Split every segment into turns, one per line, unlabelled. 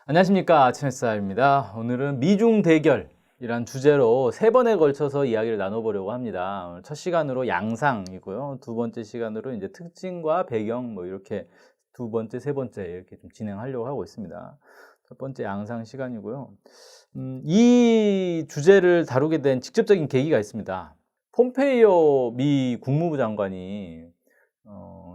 안녕하십니까, 아침햇살입니다. 오늘은 미중 대결이란 주제로 3번에 걸쳐서 이야기를 나눠보려고 합니다. 첫 시간으로 양상이고요. 두 번째 시간으로 이제 특징과 배경 이렇게 두 번째, 세 번째 이렇게 좀 진행하려고 하고 있습니다. 첫 번째 양상 시간이고요. 이 주제를 다루게 된 직접적인 계기가 있습니다. 폼페이오 미 국무부 장관이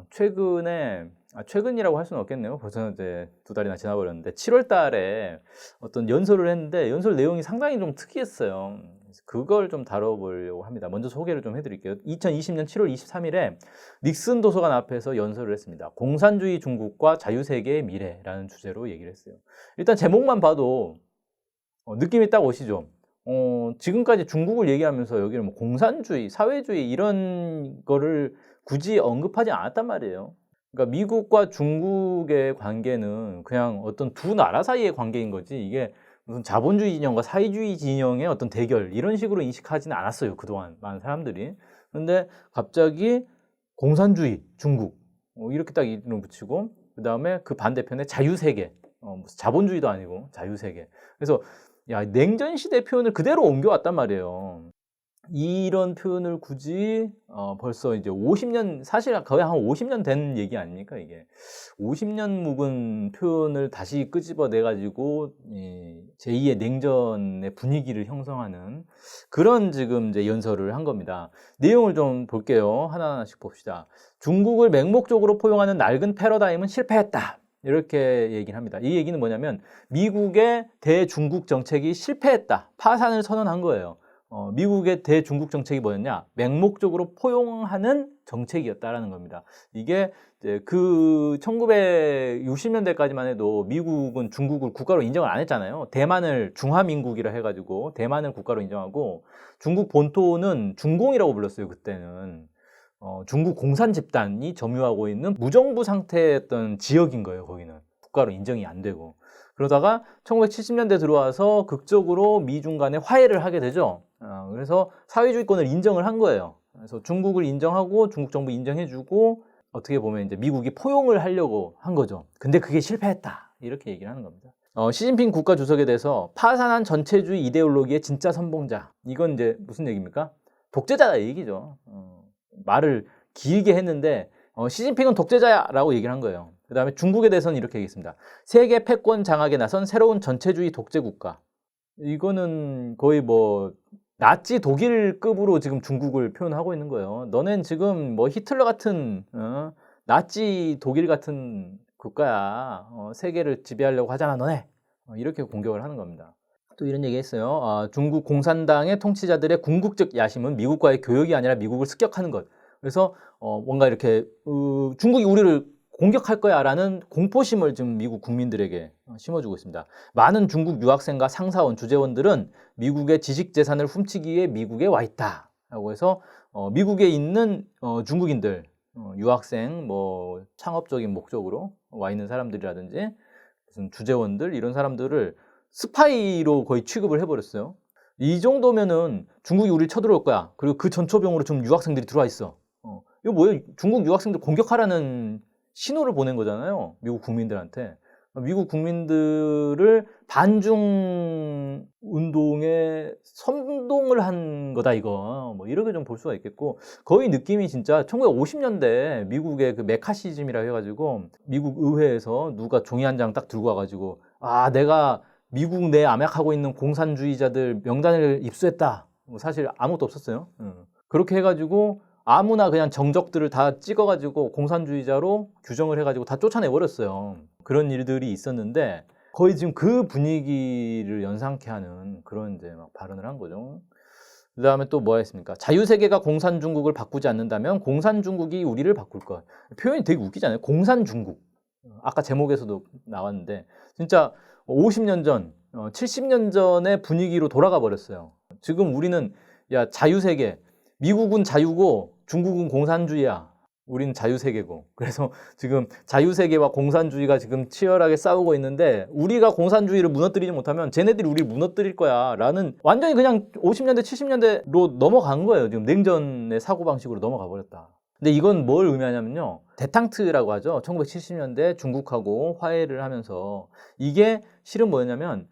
최근이라고 할 수는 없겠네요. 벌써 이제 2달이나 지나버렸는데 7월 달에 어떤 연설을 했는데 연설 내용이 상당히 좀 특이했어요. 그걸 좀 다뤄보려고 합니다. 먼저 소개를 좀 해드릴게요. 2020년 7월 23일에 닉슨 도서관 앞에서 연설을 했습니다. 공산주의 중국과 자유세계의 미래라는 주제로 얘기를 했어요. 일단 제목만 봐도 느낌이 딱 오시죠? 지금까지 중국을 얘기하면서 여기는 뭐 공산주의, 사회주의 이런 거를 굳이 언급하지 않았단 말이에요. 그러니까 미국과 중국의 관계는 그냥 어떤 두 나라 사이의 관계인 거지 이게 무슨 자본주의 진영과 사회주의 진영의 어떤 대결 이런 식으로 인식하지는 않았어요. 그동안 많은 사람들이. 그런데 갑자기 공산주의 중국 이렇게 딱 이름 붙이고 그 다음에 그 반대편에 자유세계 무슨 자본주의도 아니고 자유세계. 그래서 야, 냉전시대 표현을 그대로 옮겨왔단 말이에요. 이런 표현을 굳이 벌써 이제 50년 사실 거의 한 50년 된 얘기 아닙니까 이게 50년 묵은 표현을 다시 끄집어내 가지고 제2의 냉전의 분위기를 형성하는 그런 지금 이제 연설을 한 겁니다. 내용을 좀 볼게요. 하나하나씩 봅시다. 중국을 맹목적으로 포용하는 낡은 패러다임은 실패했다. 이렇게 얘기를 합니다. 이 얘기는 뭐냐면 미국의 대중국 정책이 실패했다. 파산을 선언한 거예요. 미국의 대중국 정책이 뭐였냐? 맹목적으로 포용하는 정책이었다라는 겁니다. 이게 이제 그 1960년대까지만 해도 미국은 중국을 국가로 인정을 안 했잖아요. 대만을 중화민국이라 해가지고 대만을 국가로 인정하고 중국 본토는 중공이라고 불렀어요. 그때는 중국 공산 집단이 점유하고 있는 무정부 상태였던 지역인 거예요. 거기는 국가로 인정이 안 되고. 그러다가 1970년대 들어와서 극적으로 미중 간에 화해를 하게 되죠. 그래서 사회주의권을 인정을 한 거예요. 그래서 중국을 인정하고 중국 정부 인정해주고 어떻게 보면 이제 미국이 포용을 하려고 한 거죠. 근데 그게 실패했다. 이렇게 얘기를 하는 겁니다. 시진핑 국가주석에 대해서 파산한 전체주의 이데올로기의 진짜 선봉자. 이건 이제 무슨 얘기입니까? 독재자다 얘기죠. 말을 길게 했는데 시진핑은 독재자야라고 얘기를 한 거예요. 그 다음에 중국에 대해서는 이렇게 얘기했습니다. 세계 패권 장악에 나선 새로운 전체주의 독재 국가. 이거는 거의 뭐 나치 독일급으로 지금 중국을 표현하고 있는 거예요. 너넨 지금 뭐 히틀러 같은 나치 독일 같은 국가야. 세계를 지배하려고 하잖아 너네. 이렇게 공격을 하는 겁니다. 또 이런 얘기 했어요. 중국 공산당의 통치자들의 궁극적 야심은 미국과의 교역이 아니라 미국을 습격하는 것. 그래서 뭔가 이렇게 중국이 우리를 공격할 거야 라는 공포심을 지금 미국 국민들에게 심어주고 있습니다. 많은 중국 유학생과 상사원, 주재원들은 미국의 지식재산을 훔치기 위해 미국에 와 있다 라고 해서 미국에 있는 중국인들, 유학생, 뭐 창업적인 목적으로 와 있는 사람들이라든지 무슨 주재원들 이런 사람들을 스파이로 거의 취급을 해버렸어요. 이 정도면은 중국이 우리를 쳐들어올 거야. 그리고 그 전초병으로 좀 유학생들이 들어와 있어. 이거 뭐예요? 중국 유학생들 공격하라는 신호를 보낸 거잖아요. 미국 국민들한테. 미국 국민들을 반중 운동에 선동을 한 거다 이거. 뭐 이렇게 좀 볼 수가 있겠고 거의 느낌이 진짜 1950년대 미국의 그 메카시즘이라 해가지고 미국 의회에서 누가 종이 한 장 딱 들고 와가지고 내가 미국 내 암약하고 있는 공산주의자들 명단을 입수했다. 뭐 사실 아무것도 없었어요. 그렇게 해가지고 아무나 그냥 정적들을 다 찍어가지고 공산주의자로 규정을 해가지고 다 쫓아내버렸어요. 그런 일들이 있었는데 거의 지금 그 분위기를 연상케 하는 그런 이제 막 발언을 한 거죠. 그 다음에 또 뭐가 있습니까? 자유세계가 공산중국을 바꾸지 않는다면 공산중국이 우리를 바꿀 것. 표현이 되게 웃기잖아요. 공산중국. 아까 제목에서도 나왔는데 진짜 50년 전, 70년 전의 분위기로 돌아가 버렸어요. 지금 우리는 야 자유세계, 미국은 자유고 중국은 공산주의야. 우리는 자유세계고. 그래서 지금 자유세계와 공산주의가 지금 치열하게 싸우고 있는데 우리가 공산주의를 무너뜨리지 못하면 쟤네들이 우리를 무너뜨릴 거야 라는 완전히 그냥 50년대 70년대로 넘어간 거예요. 지금 냉전의 사고방식으로 넘어가 버렸다. 근데 이건 뭘 의미하냐면요. 데탕트라고 하죠. 1970년대 중국하고 화해를 하면서 이게 실은 뭐였냐면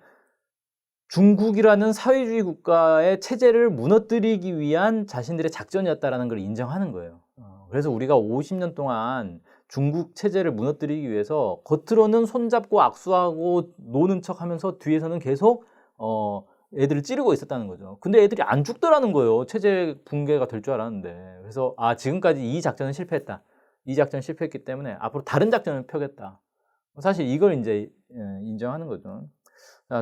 중국이라는 사회주의 국가의 체제를 무너뜨리기 위한 자신들의 작전이었다라는 걸 인정하는 거예요. 그래서 우리가 50년 동안 중국 체제를 무너뜨리기 위해서 겉으로는 손잡고 악수하고 노는 척하면서 뒤에서는 계속 애들을 찌르고 있었다는 거죠. 근데 애들이 안 죽더라는 거예요. 체제 붕괴가 될 줄 알았는데. 그래서 지금까지 이 작전은 실패했다. 이 작전은 실패했기 때문에 앞으로 다른 작전을 펴겠다. 사실 이걸 이제 인정하는 거죠.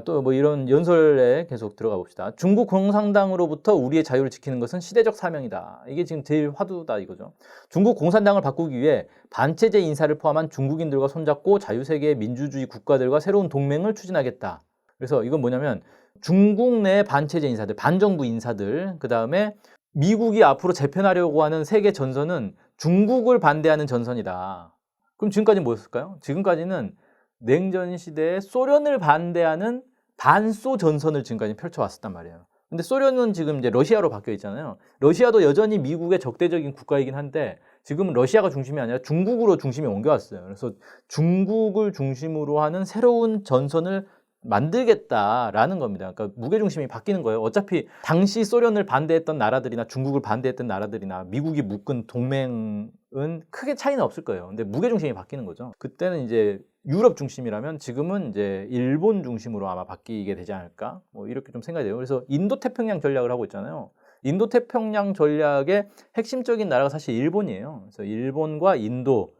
또 뭐 이런 연설에 계속 들어가 봅시다. 중국 공산당으로부터 우리의 자유를 지키는 것은 시대적 사명이다. 이게 지금 제일 화두다 이거죠. 중국 공산당을 바꾸기 위해 반체제 인사를 포함한 중국인들과 손잡고 자유세계의 민주주의 국가들과 새로운 동맹을 추진하겠다. 그래서 이건 뭐냐면 중국 내 반체제 인사들, 반정부 인사들, 그 다음에 미국이 앞으로 재편하려고 하는 세계 전선은 중국을 반대하는 전선이다. 그럼 지금까지는 뭐였을까요? 지금까지는 냉전 시대에 소련을 반대하는 반소 전선을 지금까지 펼쳐왔었단 말이에요. 근데 소련은 지금 이제 러시아로 바뀌어 있잖아요. 러시아도 여전히 미국의 적대적인 국가이긴 한데 지금은 러시아가 중심이 아니라 중국으로 중심이 옮겨왔어요. 그래서 중국을 중심으로 하는 새로운 전선을 만들겠다라는 겁니다. 그러니까 무게중심이 바뀌는 거예요. 어차피 당시 소련을 반대했던 나라들이나 중국을 반대했던 나라들이나 미국이 묶은 동맹은 크게 차이는 없을 거예요. 근데 무게중심이 바뀌는 거죠. 그때는 이제 유럽 중심이라면 지금은 이제 일본 중심으로 아마 바뀌게 되지 않을까? 뭐 이렇게 좀 생각이 돼요. 그래서 인도태평양 전략을 하고 있잖아요. 인도태평양 전략의 핵심적인 나라가 사실 일본이에요. 그래서 일본과 인도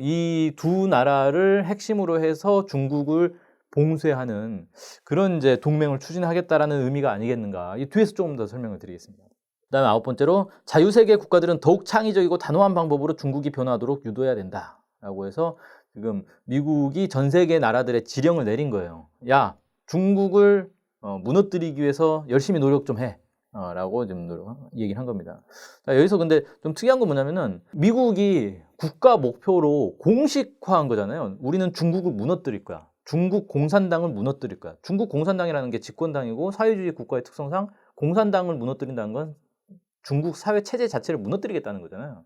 이 두 나라를 핵심으로 해서 중국을 봉쇄하는 그런 이제 동맹을 추진하겠다라는 의미가 아니겠는가. 이 뒤에서 조금 더 설명을 드리겠습니다. 그다음에 9번째로 자유세계 국가들은 더욱 창의적이고 단호한 방법으로 중국이 변화하도록 유도해야 된다라고 해서 지금 미국이 전 세계 나라들의 지령을 내린 거예요. 야, 중국을 무너뜨리기 위해서 열심히 노력 좀 해. 라고 지금 얘기를 한 겁니다. 자, 여기서 근데 좀 특이한 건 뭐냐면은 미국이 국가 목표로 공식화한 거잖아요. 우리는 중국을 무너뜨릴 거야. 중국 공산당을 무너뜨릴 거야. 중국 공산당이라는 게 집권당이고 사회주의 국가의 특성상 공산당을 무너뜨린다는 건 중국 사회 체제 자체를 무너뜨리겠다는 거잖아요.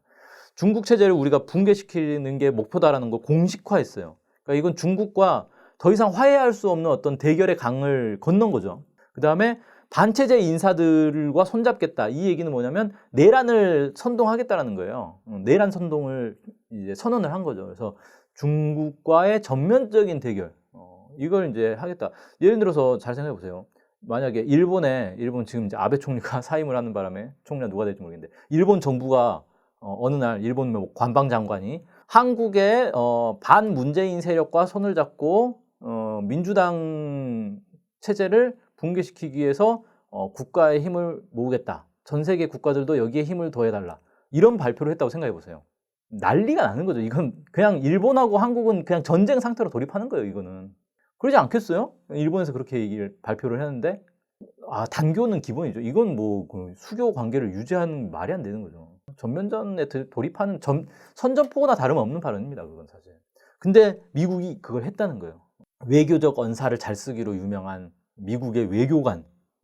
중국 체제를 우리가 붕괴시키는 게 목표다라는 걸 공식화했어요. 그러니까 이건 중국과 더 이상 화해할 수 없는 어떤 대결의 강을 건넌 거죠. 그 다음에 반체제 인사들과 손잡겠다. 이 얘기는 뭐냐면 내란을 선동하겠다라는 거예요. 내란 선동을 이제 선언을 한 거죠. 그래서 중국과의 전면적인 대결, 이걸 이제 하겠다. 예를 들어서 잘 생각해 보세요. 만약에 일본 지금 이제 아베 총리가 사임을 하는 바람에 총리가 누가 될지 모르겠는데 일본 정부가 어느 날 일본 뭐 관방장관이 한국의 반문재인 세력과 손을 잡고 민주당 체제를 붕괴시키기 위해서 국가의 힘을 모으겠다. 전 세계 국가들도 여기에 힘을 더해달라. 이런 발표를 했다고 생각해 보세요. 난리가 나는 거죠. 이건 그냥 일본하고 한국은 그냥 전쟁 상태로 돌입하는 거예요. 이거는. 그러지 않겠어요? 일본에서 그렇게 발표를 했는데 단교는 기본이죠. 이건 뭐 수교 관계를 유지하는 말이 안 되는 거죠. 전면전에 돌입하는 선전포고나 다름없는 발언입니다. 그건 사실. 근데 미국이 그걸 했다는 거예요. 외교적 언사를 잘 쓰기로 유명한 미국의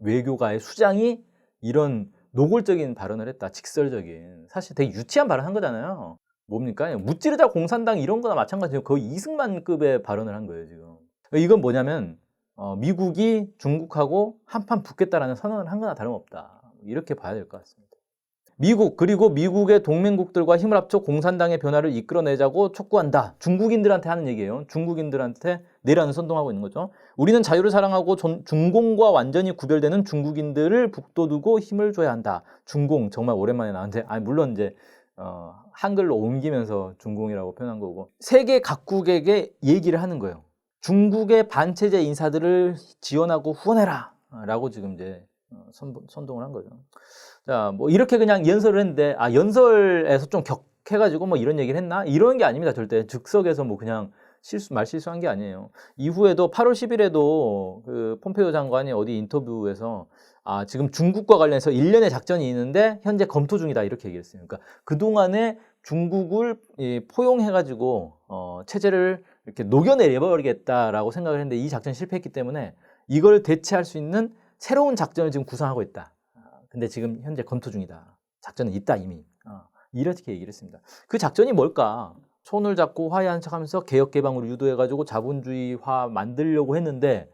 외교가의 수장이 이런 노골적인 발언을 했다. 직설적인. 사실 되게 유치한 발언 한 거잖아요. 뭡니까? 무찌르자 공산당 이런 거나 마찬가지예요. 거의 이승만급의 발언을 한 거예요, 지금. 이건 뭐냐면 미국이 중국하고 한판 붙겠다라는 선언을 한 거나 다름없다. 이렇게 봐야 될 것 같습니다. 미국 그리고 미국의 동맹국들과 힘을 합쳐 공산당의 변화를 이끌어내자고 촉구한다. 중국인들한테 하는 얘기예요. 중국인들한테 내란을 선동하고 있는 거죠. 우리는 자유를 사랑하고 중공과 완전히 구별되는 중국인들을 북돋우고 힘을 줘야 한다. 중공 정말 오랜만에 나왔는데 물론 이제 한글로 옮기면서 중공이라고 표현한 거고 세계 각국에게 얘기를 하는 거예요. 중국의 반체제 인사들을 지원하고 후원해라 라고 지금 이제 선동을 한 거죠. 자, 뭐 이렇게 그냥 연설을 했는데 연설에서 좀 격해가지고 뭐 이런 얘기를 했나? 이런 게 아닙니다. 절대 즉석에서 뭐 그냥 말실수한 게 아니에요. 이후에도 8월 10일에도 그 폼페이오 장관이 어디 인터뷰에서 지금 중국과 관련해서 일련의 작전이 있는데 현재 검토 중이다 이렇게 얘기했어요. 그러니까 그동안에 중국을 포용해가지고 체제를 이렇게 녹여내버리겠다라고 생각을 했는데 이 작전이 실패했기 때문에 이걸 대체할 수 있는 새로운 작전을 지금 구상하고 있다. 근데 지금 현재 검토 중이다. 작전은 있다 이미. 이렇게 얘기를 했습니다. 그 작전이 뭘까? 손을 잡고 화해한 척하면서 개혁 개방으로 유도해가지고 자본주의화 만들려고 했는데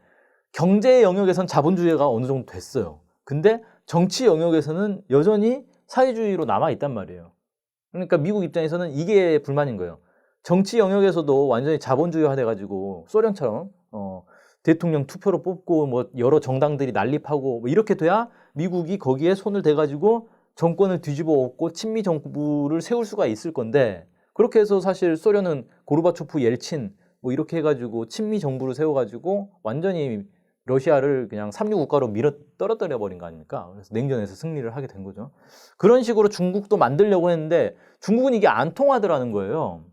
경제 영역에선 자본주의가 어느 정도 됐어요. 근데 정치 영역에서는 여전히 사회주의로 남아 있단 말이에요. 그러니까 미국 입장에서는 이게 불만인 거예요. 정치 영역에서도 완전히 자본주의화 돼가지고 소련처럼 대통령 투표로 뽑고 뭐 여러 정당들이 난립하고 뭐 이렇게 돼야 미국이 거기에 손을 대가지고 정권을 뒤집어 엎고 친미 정부를 세울 수가 있을 건데 그렇게 해서 사실 소련은 고르바초프, 옐친 뭐 이렇게 해가지고 친미 정부를 세워가지고 완전히 러시아를 그냥 삼류 국가로 밀어 떨어뜨려 버린 거 아닙니까? 그래서 냉전에서 승리를 하게 된 거죠. 그런 식으로 중국도 만들려고 했는데 중국은 이게 안 통하더라는 거예요.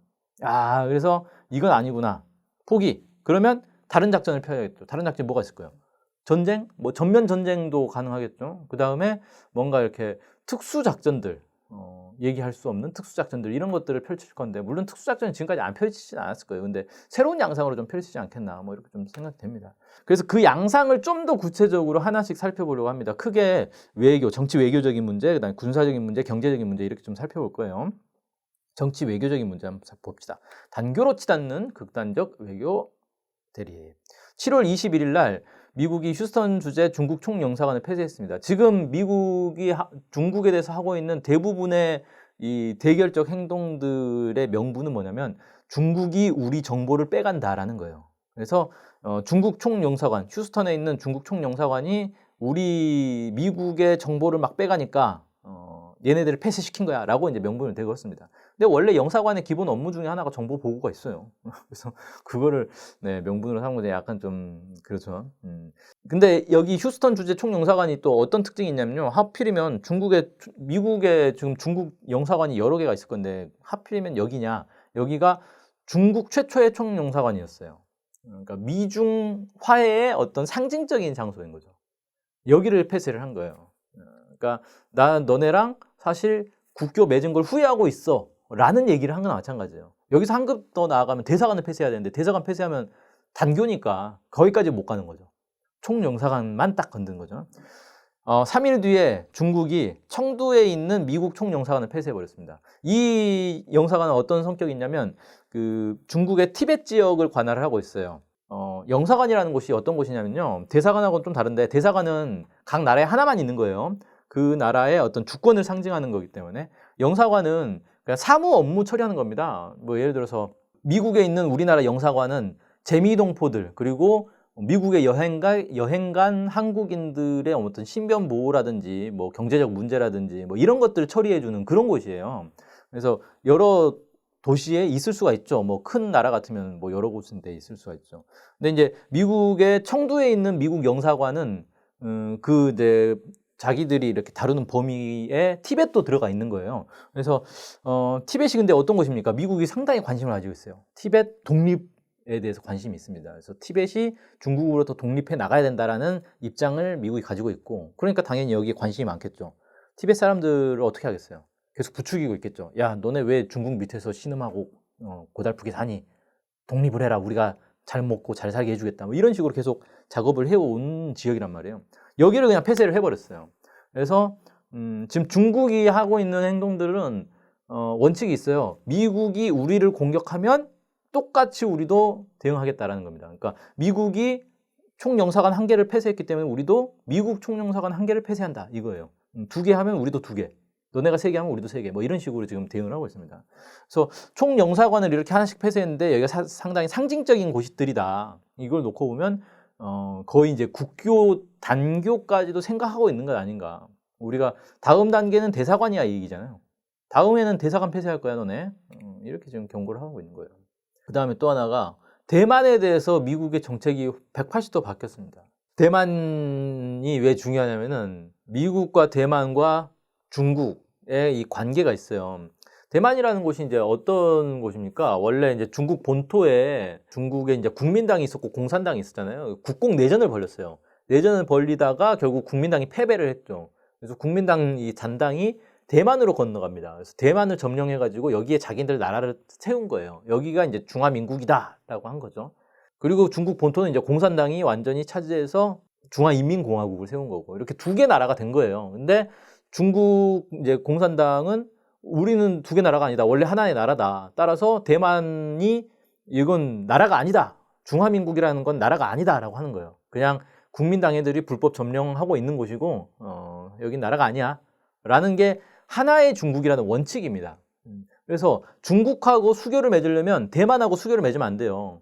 아, 그래서 이건 아니구나. 포기. 그러면 다른 작전을 펴야겠죠. 다른 작전이 뭐가 있을까요? 전쟁? 뭐 전면 전쟁도 가능하겠죠. 그 다음에 뭔가 이렇게 특수 작전들, 얘기할 수 없는 특수 작전들 이런 것들을 펼칠 건데 물론 특수 작전은 지금까지 안 펼치진 않았을 거예요. 근데 새로운 양상으로 좀 펼치지 않겠나 뭐 이렇게 좀 생각됩니다. 그래서 그 양상을 좀 더 구체적으로 하나씩 살펴보려고 합니다. 크게 외교, 정치 외교적인 문제, 그다음에 군사적인 문제, 경제적인 문제 이렇게 좀 살펴볼 거예요. 정치 외교적인 문제 한번 봅시다. 단교롭지 않는 극단적 외교 대리. 7월 21일 날 미국이 휴스턴 주재 중국 총영사관을 폐쇄했습니다. 지금 미국이 중국에 대해서 하고 있는 대부분의 이 대결적 행동들의 명분은 뭐냐면 중국이 우리 정보를 빼간다라는 거예요. 그래서 중국 총영사관, 휴스턴에 있는 중국 총영사관이 우리 미국의 정보를 막 빼가니까 얘네들을 폐쇄시킨 거야 라고 이제 명분을 대걸었습니다. 근데 원래 영사관의 기본 업무 중에 하나가 정보 보고가 있어요. 그래서 그거를 명분으로 삼은 건데 약간 좀 그렇죠. 근데 여기 휴스턴 주재 총영사관이 또 어떤 특징이 있냐면요. 하필이면 미국에 지금 중국 영사관이 여러 개가 있을 건데 하필이면 여기냐. 여기가 중국 최초의 총영사관이었어요. 그러니까 미중 화해의 어떤 상징적인 장소인 거죠. 여기를 폐쇄를 한 거예요. 그러니까 너네랑 사실 국교 맺은 걸 후회하고 있어 라는 얘기를 한 거나 마찬가지예요. 여기서 한 급 더 나아가면 대사관을 폐쇄해야 되는데 대사관 폐쇄하면 단교니까 거기까지 못 가는 거죠. 총영사관만 딱 건든 거죠. 3일 뒤에 중국이 청두에 있는 미국 총영사관을 폐쇄해버렸습니다. 이 영사관은 어떤 성격이 있냐면 그 중국의 티베트 지역을 관할을 하고 있어요. 영사관이라는 곳이 어떤 곳이냐면요. 대사관하고는 좀 다른데 대사관은 각 나라에 하나만 있는 거예요. 그 나라의 어떤 주권을 상징하는 거기 때문에 영사관은 그냥 사무 업무 처리하는 겁니다. 뭐 예를 들어서 미국에 있는 우리나라 영사관은 재미동포들 그리고 미국에 여행 간 한국인들의 어떤 신변 보호라든지 뭐 경제적 문제라든지 뭐 이런 것들을 처리해 주는 그런 곳이에요. 그래서 여러 도시에 있을 수가 있죠. 뭐 큰 나라 같으면 뭐 여러 곳인데 있을 수가 있죠. 근데 이제 미국의 청두에 있는 미국 영사관은 이제 자기들이 이렇게 다루는 범위에 티벳도 들어가 있는 거예요. 그래서 티벳이 근데 어떤 곳입니까? 미국이 상당히 관심을 가지고 있어요. 티벳 독립에 대해서 관심이 있습니다. 그래서 티벳이 중국으로부터 독립해 나가야 된다라는 입장을 미국이 가지고 있고, 그러니까 당연히 여기에 관심이 많겠죠. 티벳 사람들을 어떻게 하겠어요? 계속 부추기고 있겠죠. 야, 너네 왜 중국 밑에서 신음하고 고달프게 사니? 독립을 해라. 우리가 잘 먹고 잘 살게 해주겠다. 뭐 이런 식으로 계속 작업을 해온 지역이란 말이에요. 여기를 그냥 폐쇄를 해버렸어요. 그래서 지금 중국이 하고 있는 행동들은 원칙이 있어요. 미국이 우리를 공격하면 똑같이 우리도 대응하겠다라는 겁니다. 그러니까 미국이 총영사관 1개를 폐쇄했기 때문에 우리도 미국 총영사관 1개를 폐쇄한다 이거예요. 2개 하면 우리도 2개. 너네가 3개 하면 우리도 3개. 뭐 이런 식으로 지금 대응을 하고 있습니다. 그래서 총영사관을 이렇게 하나씩 폐쇄했는데 여기가 상당히 상징적인 곳들이다. 이걸 놓고 보면 거의 이제 국교 단교까지도 생각하고 있는 것 아닌가. 우리가 다음 단계는 대사관이야 이 얘기잖아요. 다음에는 대사관 폐쇄할 거야 너네. 이렇게 지금 경고를 하고 있는 거예요. 그 다음에 또 하나가 대만에 대해서 미국의 정책이 180도 바뀌었습니다. 대만이 왜 중요하냐면은 미국과 대만과 중국의 이 관계가 있어요. 대만이라는 곳이 이제 어떤 곳입니까? 원래 이제 중국 본토에 중국에 이제 국민당이 있었고 공산당이 있었잖아요. 국공 내전을 벌였어요. 내전을 벌리다가 결국 국민당이 패배를 했죠. 그래서 국민당 이 잔당이 대만으로 건너갑니다. 그래서 대만을 점령해가지고 여기에 자기들 나라를 세운 거예요. 여기가 이제 중화민국이다라고 한 거죠. 그리고 중국 본토는 이제 공산당이 완전히 차지해서 중화인민공화국을 세운 거고 이렇게 2개 나라가 된 거예요. 근데 중국 이제 공산당은 우리는 두 개 나라가 아니다. 원래 하나의 나라다. 따라서 대만이 이건 나라가 아니다. 중화민국이라는 건 나라가 아니다라고 하는 거예요. 그냥 국민당회들이 불법 점령하고 있는 곳이고 여긴 나라가 아니야. 라는 게 하나의 중국이라는 원칙입니다. 그래서 중국하고 수교를 맺으려면 대만하고 수교를 맺으면 안 돼요.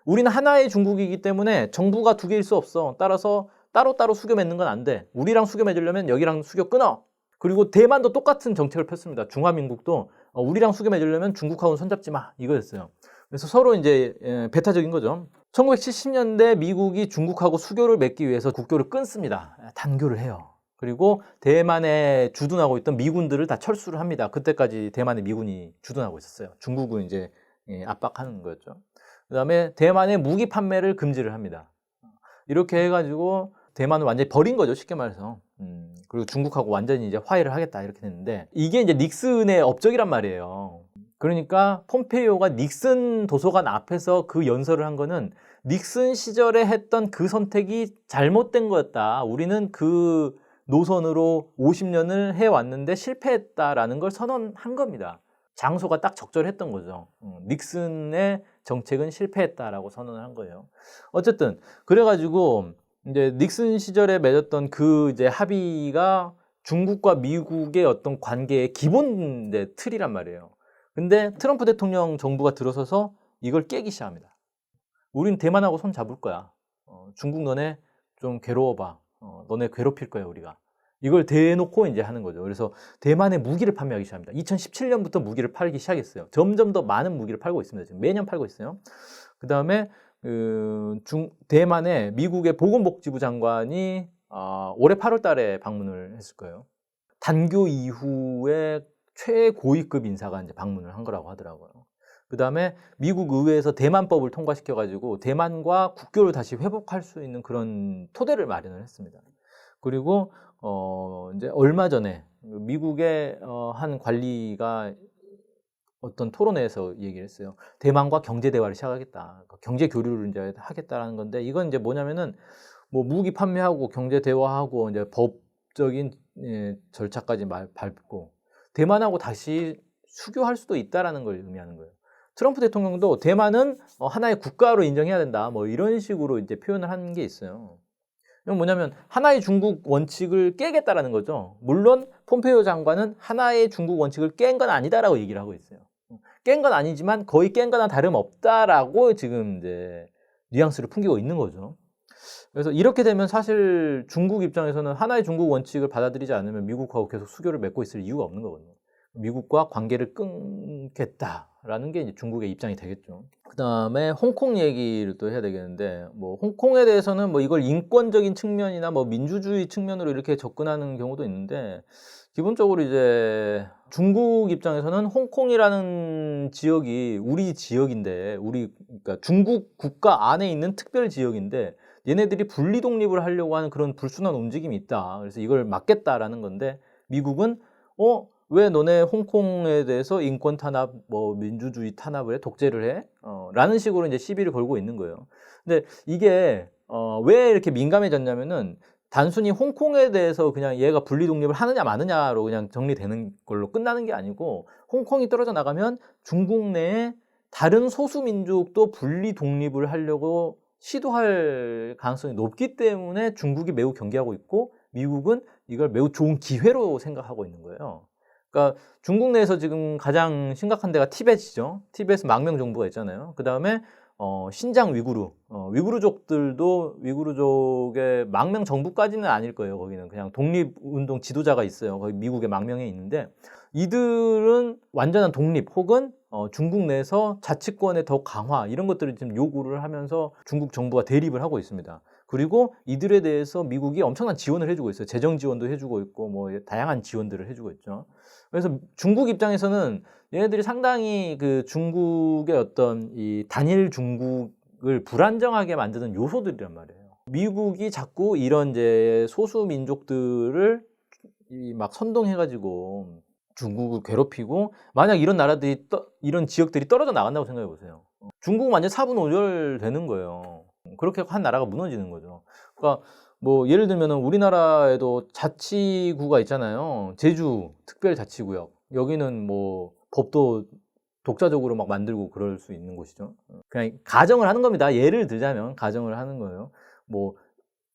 우리는 하나의 중국이기 때문에 정부가 두 개일 수 없어. 따라서 따로따로 수교 맺는 건 안 돼. 우리랑 수교 맺으려면 여기랑 수교 끊어. 그리고 대만도 똑같은 정책을 폈습니다. 중화민국도 우리랑 수교 맺으려면 중국하고는 손잡지 마. 이거였어요. 그래서 서로 이제 배타적인 거죠. 1970년대 미국이 중국하고 수교를 맺기 위해서 국교를 끊습니다. 단교를 해요. 그리고 대만에 주둔하고 있던 미군들을 다 철수를 합니다. 그때까지 대만의 미군이 주둔하고 있었어요. 중국은 이제 압박하는 거였죠. 그 다음에 대만의 무기 판매를 금지를 합니다. 이렇게 해가지고 대만을 완전히 버린 거죠. 쉽게 말해서. 그리고 중국하고 완전히 이제 화해를 하겠다 이렇게 됐는데 이게 이제 닉슨의 업적이란 말이에요. 그러니까 폼페이오가 닉슨 도서관 앞에서 그 연설을 한 거는 닉슨 시절에 했던 그 선택이 잘못된 거였다. 우리는 그 노선으로 50년을 해왔는데 실패했다라는 걸 선언한 겁니다. 장소가 딱 적절했던 거죠. 닉슨의 정책은 실패했다라고 선언을 한 거예요. 어쨌든 그래가지고 이제 닉슨 시절에 맺었던 그 이제 합의가 중국과 미국의 어떤 관계의 기본 이제 틀이란 말이에요. 근데 트럼프 대통령 정부가 들어서서 이걸 깨기 시작합니다. 우린 대만하고 손 잡을 거야. 중국 너네 좀 괴로워봐. 너네 괴롭힐 거야 우리가. 이걸 대놓고 이제 하는 거죠. 그래서 대만에 무기를 판매하기 시작합니다. 2017년부터 무기를 팔기 시작했어요. 점점 더 많은 무기를 팔고 있습니다. 지금 매년 팔고 있어요. 그 다음에 대만에 미국의 보건복지부 장관이 올해 8월 달에 방문을 했을 거예요. 단교 이후에 최고위급 인사가 이제 방문을 한 거라고 하더라고요. 그 다음에 미국 의회에서 대만법을 통과시켜가지고 대만과 국교를 다시 회복할 수 있는 그런 토대를 마련을 했습니다. 그리고 이제 얼마 전에 미국의 한 관리가 어떤 토론회에서 얘기를 했어요. 대만과 경제 대화를 시작하겠다. 경제 교류를 이제 하겠다라는 건데 이건 이제 뭐냐면은 뭐 무기 판매하고 경제 대화하고 이제 법적인 절차까지 밟고 대만하고 다시 수교할 수도 있다라는 걸 의미하는 거예요. 트럼프 대통령도 대만은 하나의 국가로 인정해야 된다. 뭐 이런 식으로 이제 표현을 한 게 있어요. 이건 뭐냐면 하나의 중국 원칙을 깨겠다라는 거죠. 물론 폼페이오 장관은 하나의 중국 원칙을 깬 건 아니다라고 얘기를 하고 있어요. 깬 건 아니지만 거의 깬 거나 다름없다라고 지금 이제 뉘앙스를 풍기고 있는 거죠. 그래서 이렇게 되면 사실 중국 입장에서는 하나의 중국 원칙을 받아들이지 않으면 미국하고 계속 수교를 맺고 있을 이유가 없는 거거든요. 미국과 관계를 끊겠다라는 게 이제 중국의 입장이 되겠죠. 그 다음에 홍콩 얘기를 또 해야 되겠는데, 뭐 홍콩에 대해서는 뭐 이걸 인권적인 측면이나 뭐 민주주의 측면으로 이렇게 접근하는 경우도 있는데, 기본적으로 이제 중국 입장에서는 홍콩이라는 지역이 우리 지역인데, 그러니까 중국 국가 안에 있는 특별 지역인데, 얘네들이 분리 독립을 하려고 하는 그런 불순한 움직임이 있다. 그래서 이걸 막겠다라는 건데, 미국은 왜 너네 홍콩에 대해서 인권 탄압, 뭐 민주주의 탄압을 해, 독재를 해? 라는 식으로 이제 시비를 걸고 있는 거예요. 근데 이게 왜 이렇게 민감해졌냐면은 단순히 홍콩에 대해서 그냥 얘가 분리 독립을 하느냐 마느냐로 그냥 정리되는 걸로 끝나는 게 아니고 홍콩이 떨어져 나가면 중국 내에 다른 소수 민족도 분리 독립을 하려고 시도할 가능성이 높기 때문에 중국이 매우 경계하고 있고 미국은 이걸 매우 좋은 기회로 생각하고 있는 거예요. 그러니까 중국 내에서 지금 가장 심각한 데가 티벳이죠. 티벳은 망명 정부가 있잖아요. 그 다음에 신장 위구르, 위구르족의 망명 정부까지는 아닐 거예요. 거기는 그냥 독립운동 지도자가 있어요. 거기 미국의 망명에 있는데 이들은 완전한 독립 혹은 중국 내에서 자치권의 더 강화 이런 것들을 지금 요구를 하면서 중국 정부가 대립을 하고 있습니다. 그리고 이들에 대해서 미국이 엄청난 지원을 해주고 있어요. 재정 지원도 해주고 있고 뭐 다양한 지원들을 해주고 있죠. 그래서 중국 입장에서는 얘네들이 상당히 그 중국의 어떤 이 단일 중국을 불안정하게 만드는 요소들이란 말이에요. 미국이 자꾸 이런 이제 소수 민족들을 막 선동해가지고 중국을 괴롭히고 만약 이런 나라들이 이런 지역들이 떨어져 나간다고 생각해 보세요. 중국은 완전 사분오절 되는 거예요. 그렇게 한 나라가 무너지는 거죠. 그러니까 뭐 예를 들면은 우리나라에도 자치구가 있잖아요. 제주 특별자치구역. 여기는 뭐 법도 독자적으로 막 만들고 그럴 수 있는 곳이죠. 그냥 가정을 하는 겁니다. 예를 들자면 가정을 하는 거예요. 뭐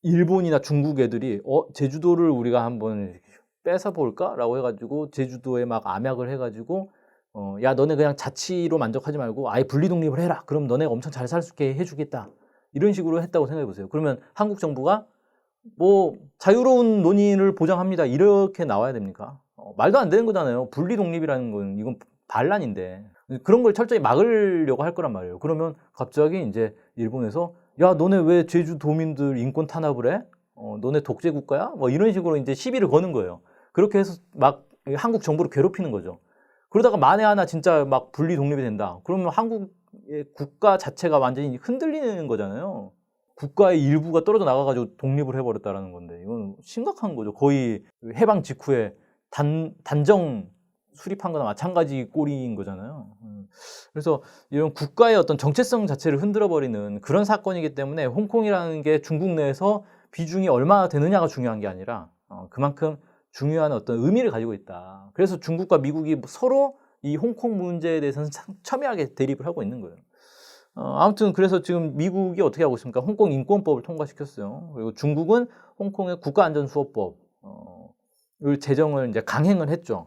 일본이나 중국 애들이 제주도를 우리가 한번 뺏어 볼까라고 해가지고 제주도에 막 암약을 해가지고 야 너네 그냥 자치로 만족하지 말고 아예 분리 독립을 해라. 그럼 너네가 엄청 잘 살 수 있게 해주겠다. 이런 식으로 했다고 생각해 보세요. 그러면 한국 정부가 뭐 자유로운 논의를 보장합니다. 이렇게 나와야 됩니까? 말도 안 되는 거잖아요. 분리 독립이라는 건 이건 반란인데 그런 걸 철저히 막으려고 할 거란 말이에요. 그러면 갑자기 이제 일본에서 야 너네 왜 제주도민들 인권 탄압을 해? 너네 독재 국가야? 뭐 이런 식으로 이제 시비를 거는 거예요. 그렇게 해서 막 한국 정부를 괴롭히는 거죠. 그러다가 만에 하나 진짜 막 분리 독립이 된다. 그러면 한국의 국가 자체가 완전히 흔들리는 거잖아요. 국가의 일부가 떨어져 나가가지고 독립을 해버렸다라는 건데 이건 심각한 거죠. 거의 해방 직후에 단정 수립한 거나 마찬가지 꼴인 거잖아요. 그래서 이런 국가의 어떤 정체성 자체를 흔들어버리는 그런 사건이기 때문에 홍콩이라는 게 중국 내에서 비중이 얼마나 되느냐가 중요한 게 아니라 그만큼 중요한 어떤 의미를 가지고 있다. 그래서 중국과 미국이 서로 이 홍콩 문제에 대해서는 첨예하게 대립을 하고 있는 거예요. 아무튼 그래서 지금 미국이 어떻게 하고 있습니까? 홍콩 인권법을 통과시켰어요. 그리고 중국은 홍콩의 국가안전수호법을 제정을 이제 강행을 했죠.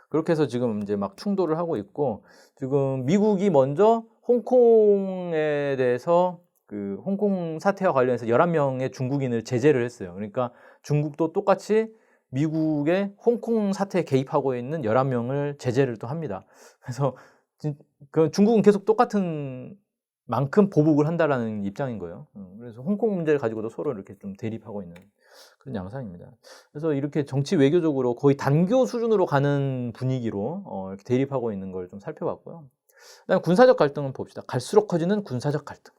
그렇게 해서 지금 이제 막 충돌을 하고 있고 지금 미국이 먼저 홍콩에 대해서 그 홍콩 사태와 관련해서 11명의 중국인을 제재를 했어요. 그러니까 중국도 똑같이 미국의 홍콩 사태에 개입하고 있는 11명을 제재를 또 합니다. 그래서 중국은 계속 똑같은 만큼 보복을 한다라는 입장인 거예요. 그래서 홍콩 문제를 가지고도 서로 이렇게 좀 대립하고 있는 그런 양상입니다. 그래서 이렇게 정치 외교적으로 거의 단교 수준으로 가는 분위기로 이렇게 대립하고 있는 걸 좀 살펴봤고요. 그다음 군사적 갈등은 봅시다. 갈수록 커지는 군사적 갈등.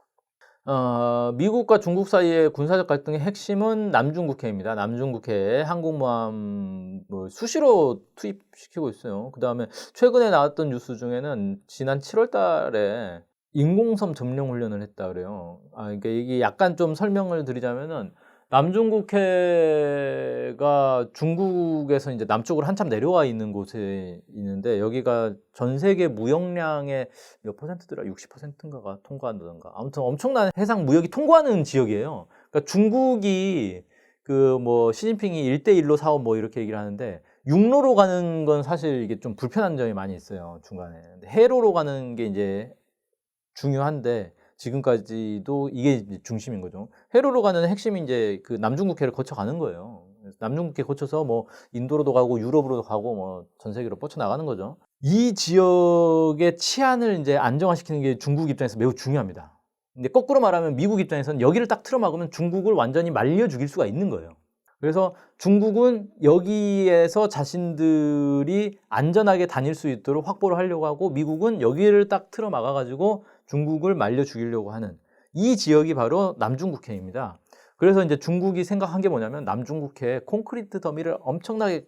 미국과 중국 사이의 군사적 갈등의 핵심은 남중국해입니다. 남중국해에 항공모함 뭐 수시로 투입시키고 있어요. 그 다음에 최근에 나왔던 뉴스 중에는 지난 7월 달에 인공섬 점령 훈련을 했다 그래요. 그러니까 이게 약간 좀 설명을 드리자면은 남중국해가 중국에서 이제 남쪽으로 한참 내려와 있는 곳에 있는데 여기가 전 세계 무역량의 몇 퍼센트더라? 60%인가가 통과한다던가. 아무튼 엄청난 해상 무역이 통과하는 지역이에요. 그러니까 중국이 그 뭐 시진핑이 1대1로 사업 뭐 이렇게 얘기를 하는데 육로로 가는 건 사실 이게 좀 불편한 점이 많이 있어요. 중간에. 근데 해로로 가는 게 이제 중요한데 지금까지도 이게 중심인 거죠. 해로로 가는 핵심이 이제 그 남중국해를 거쳐 가는 거예요. 남중국해 거쳐서 뭐 인도로도 가고 유럽으로도 가고 뭐 전 세계로 뻗쳐 나가는 거죠. 이 지역의 치안을 이제 안정화시키는 게 중국 입장에서 매우 중요합니다. 근데 거꾸로 말하면 미국 입장에서는 여기를 딱 틀어막으면 중국을 완전히 말려 죽일 수가 있는 거예요. 그래서 중국은 여기에서 자신들이 안전하게 다닐 수 있도록 확보를 하려고 하고 미국은 여기를 딱 틀어막아가지고 중국을 말려 죽이려고 하는 이 지역이 바로 남중국해입니다. 그래서 이제 중국이 생각한 게 뭐냐면 남중국해에 콘크리트 더미를 엄청나게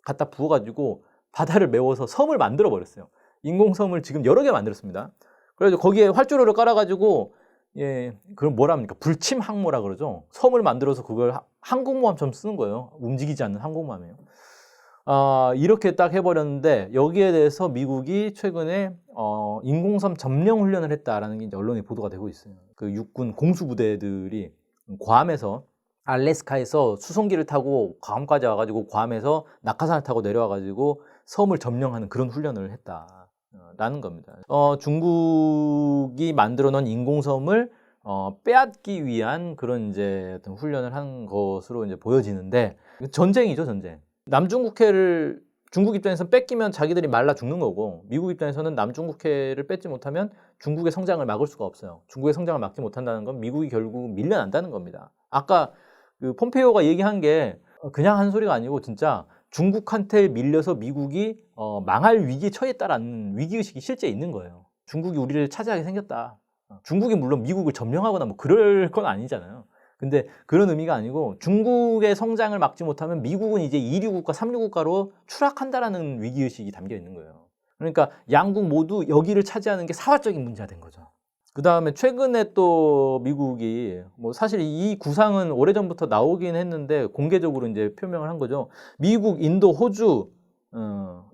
갖다 부어가지고 바다를 메워서 섬을 만들어 버렸어요. 인공섬을 지금 여러 개 만들었습니다. 그래서 거기에 활주로를 깔아가지고 그럼 뭐라 합니까? 불침 항모라 그러죠. 섬을 만들어서 그걸 항공모함처럼 쓰는 거예요. 움직이지 않는 항공모함이에요. 이렇게 딱 해버렸는데 여기에 대해서 미국이 최근에 인공섬 점령 훈련을 했다라는 게 이제 언론에 보도가 되고 있어요. 그 육군 공수부대들이 guam에서 알래스카에서 수송기를 타고 괌까지 와가지고 괌에서 낙하산을 타고 내려와가지고 섬을 점령하는 그런 훈련을 했다라는 겁니다. 중국이 만들어 놓은 인공섬을 빼앗기 위한 그런 이제 어떤 훈련을 한 것으로 이제 보여지는데 전쟁이죠, 전쟁. 남중국해를 중국 입장에서는 뺏기면 자기들이 말라 죽는 거고 미국 입장에서는 남중국해를 뺏지 못하면 중국의 성장을 막을 수가 없어요. 중국의 성장을 막지 못한다는 건 미국이 결국 밀려난다는 겁니다. 아까 그 폼페이오가 얘기한 게 그냥 한 소리가 아니고 진짜 중국한테 밀려서 미국이 망할 위기에 처했다라는 위기의식이 실제 있는 거예요. 중국이 우리를 차지하게 생겼다. 중국이 물론 미국을 점령하거나 뭐 그럴 건 아니잖아요. 근데 그런 의미가 아니고 중국의 성장을 막지 못하면 미국은 이제 2류 국가, 3류 국가로 추락한다라는 위기의식이 담겨 있는 거예요. 그러니까 양국 모두 여기를 차지하는 게 사활적인 문제가 된 거죠. 그다음에 최근에 또 미국이 뭐 사실 이 구상은 오래전부터 나오긴 했는데 공개적으로 이제 표명을 한 거죠. 미국, 인도, 호주,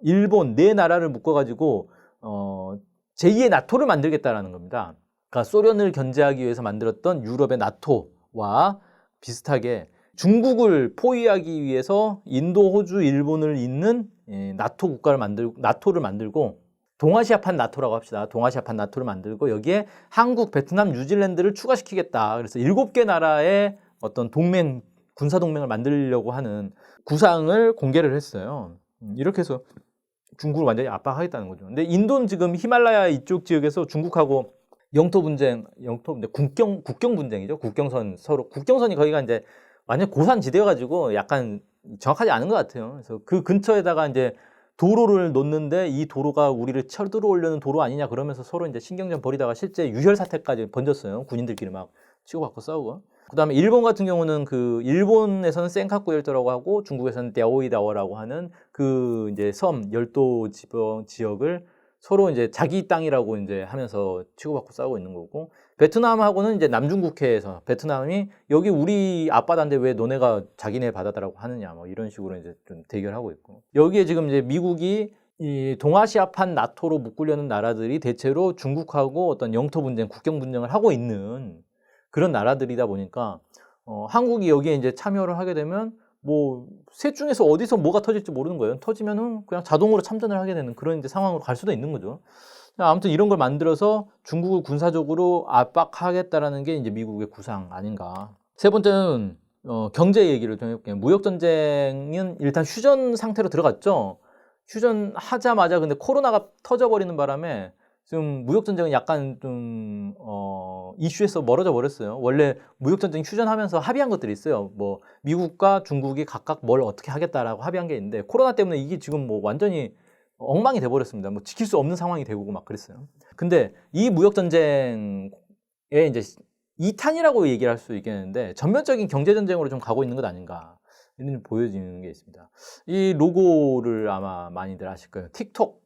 일본 네 나라를 묶어 가지고 제2의 나토를 만들겠다라는 겁니다. 그러니까 소련을 견제하기 위해서 만들었던 유럽의 나토와 비슷하게 중국을 포위하기 위해서 인도, 호주, 일본을 잇는 나토 국가를 나토를 만들고 동아시아판 나토라고 합시다. 동아시아판 나토를 만들고 여기에 한국, 베트남, 뉴질랜드를 추가시키겠다. 그래서 7개 나라의 어떤 동맹, 군사동맹을 만들려고 하는 구상을 공개를 했어요. 이렇게 해서 중국을 완전히 압박하겠다는 거죠. 근데 인도는 지금 히말라야 이쪽 지역에서 중국하고 영토 분쟁, 국경 분쟁이죠. 국경선 서로 국경선이 거기가 이제 완전 고산지대여가지고 약간 정확하지 않은 것 같아요. 그래서 그 근처에다가 이제 도로를 놓는데 이 도로가 우리를 쳐들어 오려는 도로 아니냐 그러면서 서로 이제 신경전 벌이다가 실제 유혈 사태까지 번졌어요. 군인들끼리 막 치고받고 싸우고. 그다음에 일본 같은 경우는 그 일본에서는 센카쿠 열도라고 하고 중국에서는 데오이다워라고 하는 그 이제 섬 열도 지역을 서로 이제 자기 땅이라고 이제 하면서 치고받고 싸우고 있는 거고, 베트남하고는 이제 남중국해에서 베트남이 여기 우리 앞바다인데 왜 너네가 자기네 바다다라고 하느냐 뭐 이런 식으로 이제 좀 대결하고 있고, 여기에 지금 이제 미국이 이 동아시아판 나토로 묶으려는 나라들이 대체로 중국하고 어떤 영토 분쟁, 국경 분쟁을 하고 있는 그런 나라들이다 보니까 한국이 여기에 이제 참여를 하게 되면 뭐 셋 중에서 어디서 뭐가 터질지 모르는 거예요. 터지면은 그냥 자동으로 참전을 하게 되는 그런 이제 상황으로 갈 수도 있는 거죠. 아무튼 이런 걸 만들어서 중국을 군사적으로 압박하겠다라는 게 이제 미국의 구상 아닌가. 세 번째는 경제 얘기를 좀 해볼게요. 무역 전쟁은 일단 휴전 상태로 들어갔죠. 휴전하자마자 근데 코로나가 터져버리는 바람에 지금 무역 전쟁은 약간 좀 이슈에서 멀어져 버렸어요. 원래 무역 전쟁 휴전하면서 합의한 것들이 있어요. 뭐 미국과 중국이 각각 뭘 어떻게 하겠다라고 합의한 게 있는데 코로나 때문에 이게 지금 뭐 완전히 엉망이 돼 버렸습니다. 뭐 지킬 수 없는 상황이 되고 막 그랬어요. 근데 이 무역 전쟁에 이제 2탄이라고 얘기를 할 수 있겠는데 전면적인 경제 전쟁으로 좀 가고 있는 것 아닌가 이런 보여지는 게 있습니다. 이 로고를 아마 많이들 아실 거예요. 틱톡.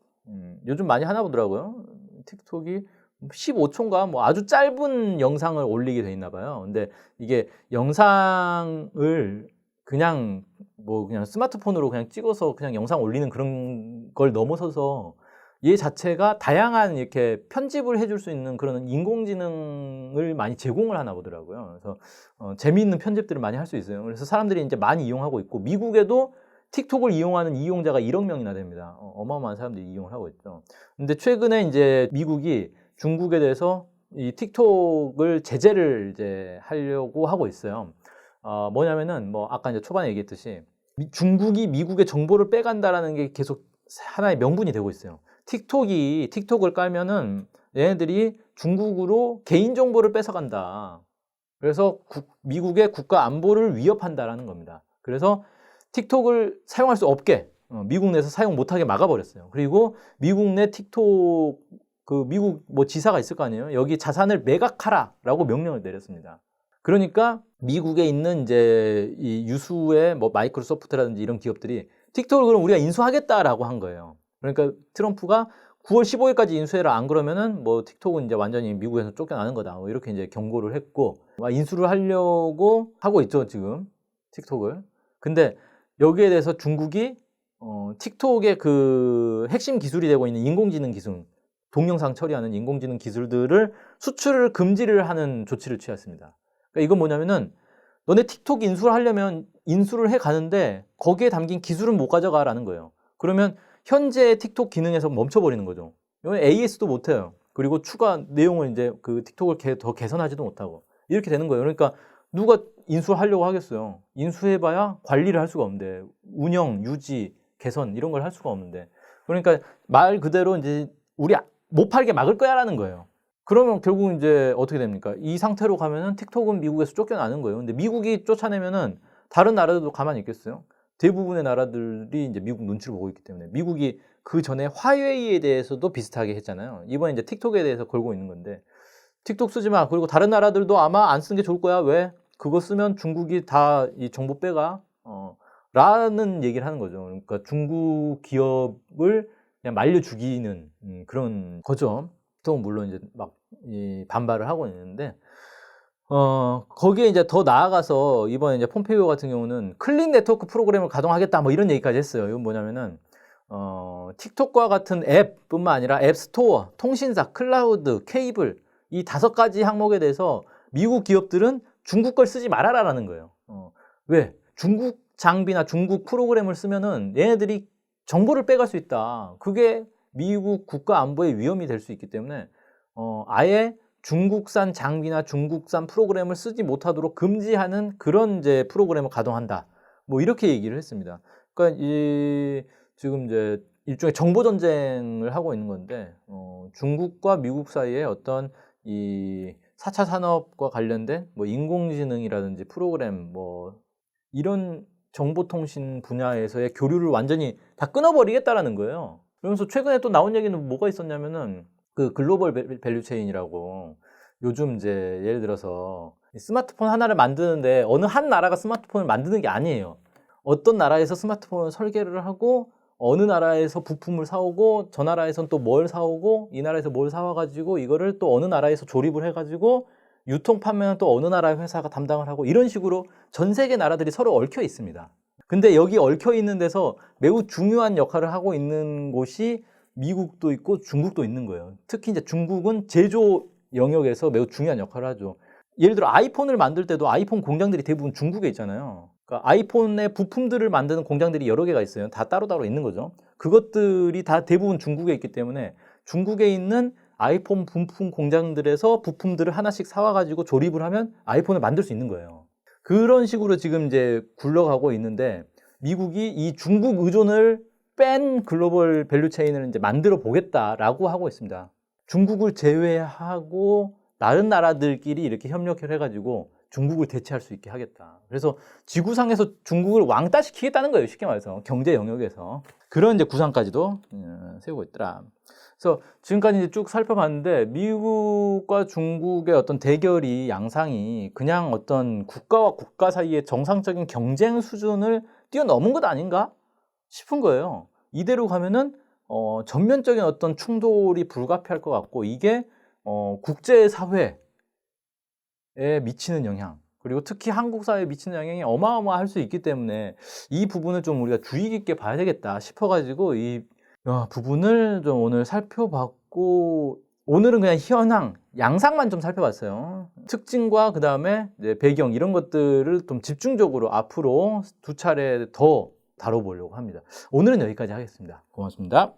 요즘 많이 하나 보더라고요. 틱톡이 15초인가 뭐 아주 짧은 영상을 올리게 돼 있나 봐요. 근데 이게 영상을 그냥 스마트폰으로 그냥 찍어서 그냥 영상 올리는 그런 걸 넘어서서 얘 자체가 다양한 이렇게 편집을 해줄 수 있는 그런 인공지능을 많이 제공을 하나 보더라고요. 그래서 재미있는 편집들을 많이 할 수 있어요. 그래서 사람들이 이제 많이 이용하고 있고, 미국에도 틱톡을 이용하는 이용자가 1억 명이나 됩니다. 어마어마한 사람들이 이용을 하고 있죠. 근데 최근에 이제 미국이 중국에 대해서 이 틱톡을 제재를 이제 하려고 하고 있어요. 뭐냐면은 뭐 아까 이제 초반에 얘기했듯이 중국이 미국의 정보를 빼간다라는 게 계속 하나의 명분이 되고 있어요. 틱톡을 깔면은 얘네들이 중국으로 개인 정보를 뺏어간다. 그래서 미국의 국가 안보를 위협한다라는 겁니다. 그래서 틱톡을 사용할 수 없게 미국 내에서 사용 못하게 막아버렸어요. 그리고 미국 내 틱톡 미국 뭐 지사가 있을 거 아니에요. 여기 자산을 매각하라라고 명령을 내렸습니다. 그러니까 미국에 있는 이제 이 유수의 뭐 마이크로소프트라든지 이런 기업들이 틱톡을 그럼 우리가 인수하겠다라고 한 거예요. 그러니까 트럼프가 9월 15일까지 인수해라, 안 그러면은 뭐 틱톡은 이제 완전히 미국에서 쫓겨나는 거다. 뭐 이렇게 이제 경고를 했고, 인수를 하려고 하고 있죠, 지금 틱톡을. 근데 여기에 대해서 중국이 틱톡의 그 핵심 기술이 되고 있는 인공지능 기술, 동영상 처리하는 인공지능 기술들을 수출을 금지를 하는 조치를 취했습니다. 그러니까 이건 뭐냐면은 너네 틱톡 인수를 하려면 인수를 해 가는데 거기에 담긴 기술은 못 가져가라는 거예요. 그러면 현재 틱톡 기능에서 멈춰버리는 거죠. 이건 AS도 못해요. 그리고 추가 내용을 이제 그 틱톡을 더 개선하지도 못하고 이렇게 되는 거예요. 그러니까 누가 인수하려고 하겠어요. 인수해봐야 관리를 할 수가 없는데, 운영, 유지, 개선 이런 걸 할 수가 없는데, 그러니까 말 그대로 이제 우리 못 팔게 막을 거야라는 거예요. 그러면 결국 이제 어떻게 됩니까? 이 상태로 가면은 틱톡은 미국에서 쫓겨나는 거예요. 근데 미국이 쫓아내면은 다른 나라들도 가만히 있겠어요? 대부분의 나라들이 이제 미국 눈치를 보고 있기 때문에, 미국이 그 전에 화웨이에 대해서도 비슷하게 했잖아요. 이번에 이제 틱톡에 대해서 걸고 있는 건데, 틱톡 쓰지 마. 그리고 다른 나라들도 아마 안 쓰는 게 좋을 거야. 왜? 그거 쓰면 중국이 다 이 정보 빼가. 라는 얘기를 하는 거죠. 그러니까 중국 기업을 그냥 말려 죽이는 그런 거죠. 틱톡은 물론 이제 막 이 반발을 하고 있는데, 거기에 이제 더 나아가서 이번에 이제 폼페이오 같은 경우는 클린 네트워크 프로그램을 가동하겠다 뭐 이런 얘기까지 했어요. 이건 뭐냐면은 틱톡과 같은 앱뿐만 아니라 앱 스토어, 통신사, 클라우드, 케이블 이 5가지 항목에 대해서 미국 기업들은 중국 걸 쓰지 말아라라는 거예요. 왜? 중국 장비나 중국 프로그램을 쓰면은 얘네들이 정보를 빼갈 수 있다. 그게 미국 국가 안보의 위험이 될 수 있기 때문에 아예 중국산 장비나 중국산 프로그램을 쓰지 못하도록 금지하는 그런 이제 프로그램을 가동한다. 뭐 이렇게 얘기를 했습니다. 그러니까 지금 이제 일종의 정보 전쟁을 하고 있는 건데 중국과 미국 사이에 어떤 이 4차 산업과 관련된 뭐 인공지능이라든지 프로그램 뭐 이런 정보통신 분야에서의 교류를 완전히 다 끊어버리겠다라는 거예요. 그러면서 최근에 또 나온 얘기는 뭐가 있었냐면은 그 글로벌 밸류체인이라고 요즘 이제 예를 들어서 스마트폰 하나를 만드는데 어느 한 나라가 스마트폰을 만드는 게 아니에요. 어떤 나라에서 스마트폰을 설계를 하고 어느 나라에서 부품을 사오고 저 나라에선 또 뭘 사오고 이 나라에서 뭘 사와가지고 이거를 또 어느 나라에서 조립을 해가지고 유통 판매는 또 어느 나라의 회사가 담당을 하고 이런 식으로 전 세계 나라들이 서로 얽혀 있습니다. 근데 여기 얽혀 있는 데서 매우 중요한 역할을 하고 있는 곳이 미국도 있고 중국도 있는 거예요. 특히 이제 중국은 제조 영역에서 매우 중요한 역할을 하죠. 예를 들어 아이폰을 만들 때도 아이폰 공장들이 대부분 중국에 있잖아요. 그러니까 아이폰의 부품들을 만드는 공장들이 여러 개가 있어요. 다 따로따로 있는 거죠. 그것들이 다 대부분 중국에 있기 때문에 중국에 있는 아이폰 부품 공장들에서 부품들을 하나씩 사와가지고 조립을 하면 아이폰을 만들 수 있는 거예요. 그런 식으로 지금 이제 굴러가고 있는데 미국이 이 중국 의존을 뺀 글로벌 밸류체인을 이제 만들어 보겠다라고 하고 있습니다. 중국을 제외하고 다른 나라들끼리 이렇게 협력을 해가지고 중국을 대체할 수 있게 하겠다. 그래서 지구상에서 중국을 왕따시키겠다는 거예요. 쉽게 말해서 경제 영역에서 그런 이제 구상까지도 세우고 있더라. 그래서 지금까지 이제 쭉 살펴봤는데 미국과 중국의 어떤 대결이 양상이 그냥 어떤 국가와 국가 사이의 정상적인 경쟁 수준을 뛰어넘은 것 아닌가 싶은 거예요. 이대로 가면은 전면적인 어떤 충돌이 불가피할 것 같고 이게 국제 사회에 미치는 영향 그리고 특히 한국 사회에 미치는 영향이 어마어마할 수 있기 때문에 이 부분을 좀 우리가 주의 깊게 봐야 되겠다 싶어가지고 이 부분을 좀 오늘 살펴봤고 오늘은 그냥 현황, 양상만 좀 살펴봤어요. 특징과 그 다음에 배경 이런 것들을 좀 집중적으로 앞으로 2차례 더 다뤄보려고 합니다. 오늘은 여기까지 하겠습니다. 고맙습니다.